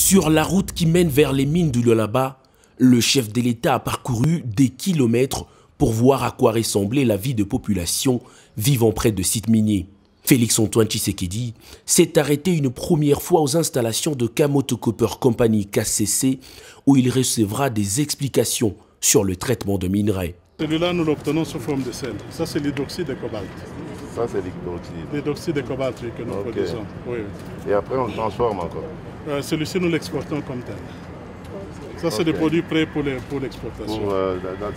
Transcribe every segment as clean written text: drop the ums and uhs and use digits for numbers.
Sur la route qui mène vers les mines du Lualaba, le chef de l'État a parcouru des kilomètres pour voir à quoi ressemblait la vie de population vivant près de sites miniers. Félix-Antoine Tshisekedi s'est arrêté une première fois aux installations de Kamoto Copper Company KCC où il recevra des explications sur le traitement de minerais. Celui-là, nous l'obtenons sous forme de sel. Ça, c'est l'hydroxyde de cobalt. Ça, c'est l'hydroxyde. L'hydroxyde de cobalt que nous produisons. Oui. Et après, on transforme encore. Celui-ci, nous l'exportons comme tel. Ça, c'est des produits prêts pour l'exportation.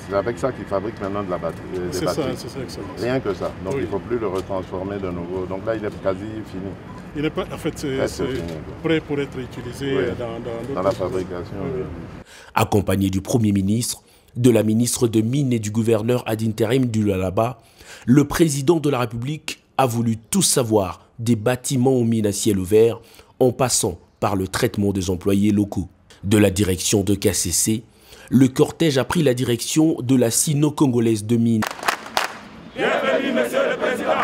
C'est avec ça qu'ils fabriquent maintenant de la batterie. C'est ça, excellent. Rien que ça. Donc oui. Il ne faut plus le retransformer de nouveau. Donc là, il est quasi fini. Il n'est pas, en fait, c'est prêt pour être utilisé dans la fabrication. Oui. Accompagné du Premier ministre, de la ministre de Mines et du gouverneur ad interim du Lualaba, le président de la République a voulu tout savoir des bâtiments aux mines à ciel ouvert en passant par le traitement des employés locaux. De la direction de KCC, le cortège a pris la direction de la sino-congolaise de mines. Bienvenue, monsieur le président.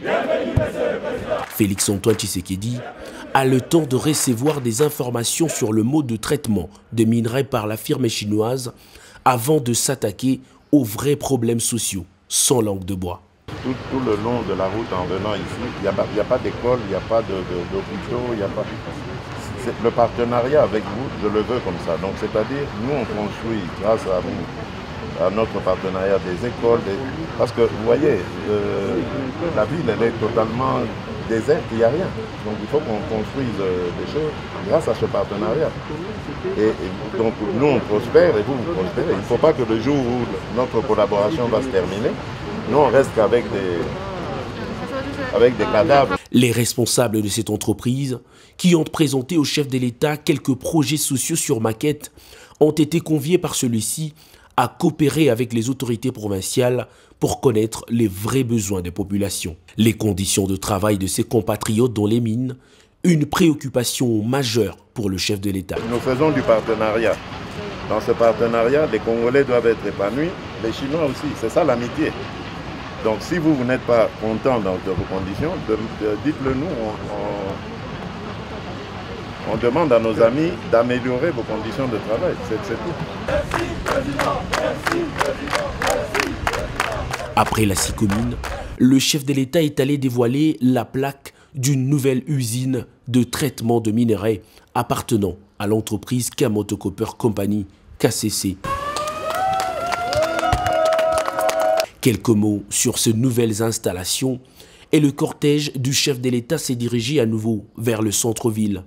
Bienvenue, monsieur le président. Félix-Antoine Tshisekedi a le temps de recevoir des informations sur le mode de traitement des minerais par la firme chinoise avant de s'attaquer aux vrais problèmes sociaux, sans langue de bois. Tout le long de la route en venant ici, il n'y a pas d'école, il n'y a pas d'hôpitaux, il n'y a pas... Le partenariat avec vous, je le veux comme ça. Donc c'est-à-dire, nous on construit grâce à vous, à notre partenariat des écoles, parce que vous voyez, la ville elle est totalement déserte, il n'y a rien. Donc il faut qu'on construise des choses grâce à ce partenariat. Et donc nous on prospère et vous prospérez. Il ne faut pas que le jour où notre collaboration va se terminer, nous on reste qu'avec des cadavres. Les responsables de cette entreprise, qui ont présenté au chef de l'État quelques projets sociaux sur maquette, ont été conviés par celui-ci à coopérer avec les autorités provinciales pour connaître les vrais besoins des populations. Les conditions de travail de ses compatriotes dans les mines, une préoccupation majeure pour le chef de l'État. Nous faisons du partenariat. Dans ce partenariat, les Congolais doivent être épanouis, les Chinois aussi, c'est ça l'amitié. Donc si vous n'êtes pas content de vos conditions, dites-le nous. On demande à nos amis d'améliorer vos conditions de travail. C'est tout. Merci, président. Merci, président. Merci. Après la commune, le chef de l'État est allé dévoiler la plaque d'une nouvelle usine de traitement de minerais appartenant à l'entreprise Kamoto Copper Company, KCC. Quelques mots sur ces nouvelles installations et le cortège du chef de l'État s'est dirigé à nouveau vers le centre-ville.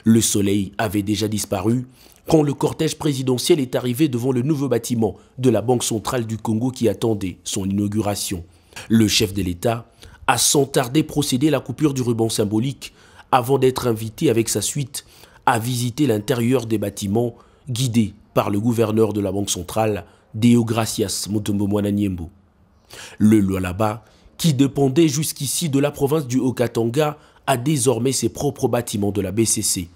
Le soleil avait déjà disparu quand le cortège présidentiel est arrivé devant le nouveau bâtiment de la Banque centrale du Congo qui attendait son inauguration. Le chef de l'État a sans tarder procédé à la coupure du ruban symbolique avant d'être invité avec sa suite à visiter l'intérieur des bâtiments guidé par le gouverneur de la Banque centrale, Deogracias Mutombo Mwana Niembo. Le Lualaba, qui dépendait jusqu'ici de la province du Haut-Katanga, a désormais ses propres bâtiments de la BCC.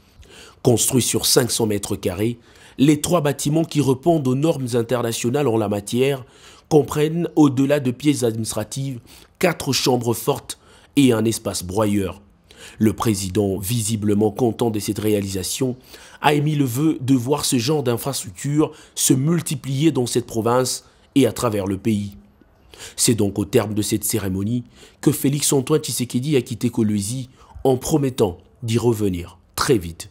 Construits sur 500 mètres carrés, les 3 bâtiments qui répondent aux normes internationales en la matière comprennent, au-delà de pièces administratives, 4 chambres fortes et un espace broyeur. Le président, visiblement content de cette réalisation, a émis le vœu de voir ce genre d'infrastructure se multiplier dans cette province et à travers le pays. C'est donc au terme de cette cérémonie que Félix-Antoine Tshisekedi a quitté Kolwezi en promettant d'y revenir très vite.